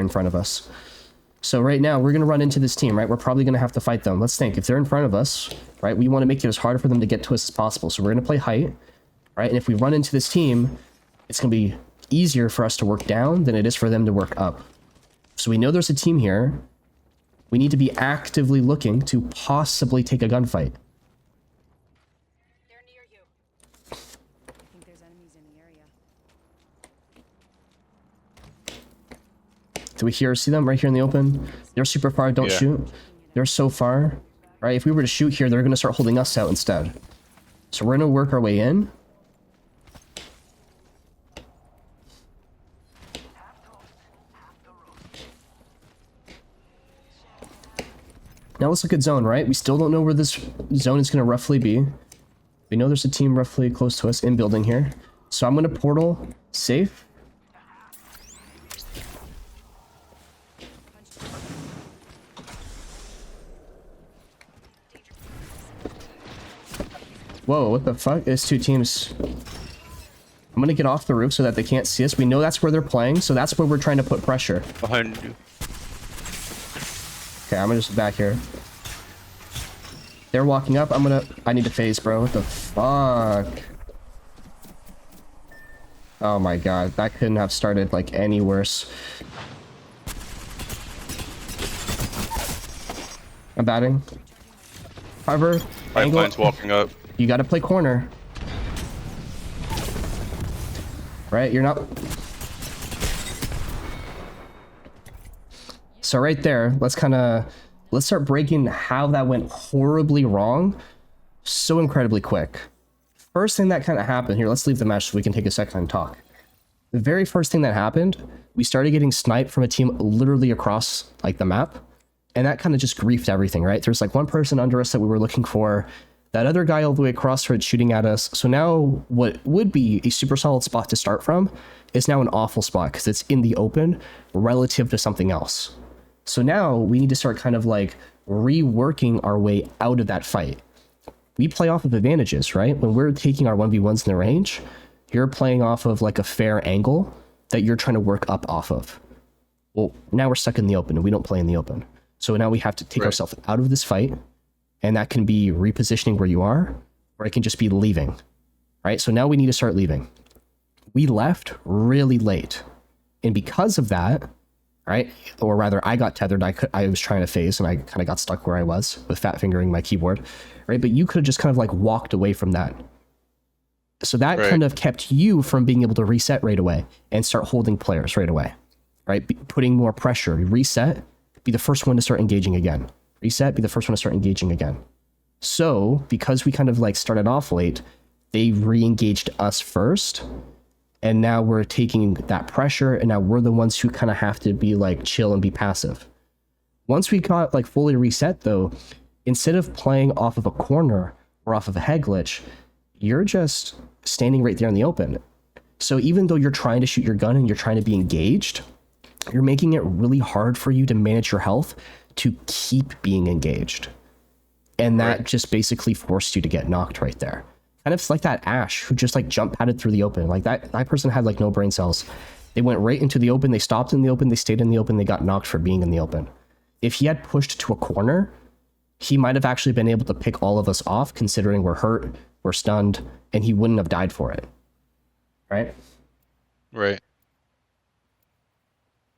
in front of us. So right now, we're going to run into this team, right? We're probably going to have to fight them. Let's think. If they're in front of us, right, we want to make it as hard for them to get to us as possible. So we're going to play height, right? And if we run into this team, it's going to be easier for us to work down than it is for them to work up. So we know there's a team here. We need to be actively looking to possibly take a gunfight. They're near you. I think there's enemies in the area. Do we see them right here in the open? They're super far, don't shoot. They're so far, right? If we were to shoot here, they're going to start holding us out instead. So we're going to work our way in. Now let's look at zone, right? We still don't know where this zone is going to roughly be. We know there's a team roughly close to us in building here. So I'm going to portal safe. Whoa, what the fuck? It's two teams. I'm going to get off the roof so that they can't see us. We know that's where they're playing, so that's where we're trying to put pressure. Behind you. Okay, I'm gonna just back here. They're walking up. I need to phase, bro. What the fuck? Oh my god, that couldn't have started like any worse. I'm batting. Cover. Pipeline's walking up. You gotta play corner. Right, you're not... So right there, let's start breaking how that went horribly wrong so incredibly quick. First thing that kind of happened here, let's leave the match so we can take a second and talk. The very first thing that happened, we started getting sniped from a team literally across like the map, and that kind of just griefed everything, right? There's like one person under us that we were looking for, that other guy all the way across started shooting at us. So now what would be a super solid spot to start from is now an awful spot because it's in the open relative to something else. So now we need to start kind of like reworking our way out of that fight. We play off of advantages, right? When we're taking our 1v1s in the range, you're playing off of like a fair angle that you're trying to work up off of. Well, now we're stuck in the open and we don't play in the open. So now we have to take ourselves out of this fight, and that can be repositioning where you are, or it can just be leaving, right? So now we need to start leaving. We left really late. And because of that, right? Or rather, I got tethered. I was trying to phase, and I kind of got stuck where I was with fat fingering my keyboard, right? But you could have just kind of like walked away from that. So that kind of kept you from being able to reset right away and start holding players right away, right? Putting more pressure. Reset, be the first one to start engaging again. Reset, be the first one to start engaging again. So because we kind of like started off late, they re-engaged us first. And now we're taking that pressure, and now we're the ones who kind of have to be like chill and be passive. Once we got like fully reset though, instead of playing off of a corner or off of a head glitch, you're just standing right there in the open. So even though you're trying to shoot your gun and you're trying to be engaged, you're making it really hard for you to manage your health to keep being engaged. And that just basically forced you to get knocked right there. Kind of like that Ash who just like jump padded through the open. Like that person had like no brain cells. They went right into the open. They stopped in the open. They stayed in the open. They got knocked for being in the open. If he had pushed to a corner, he might have actually been able to pick all of us off, considering we're hurt, we're stunned, and he wouldn't have died for it. Right? Right.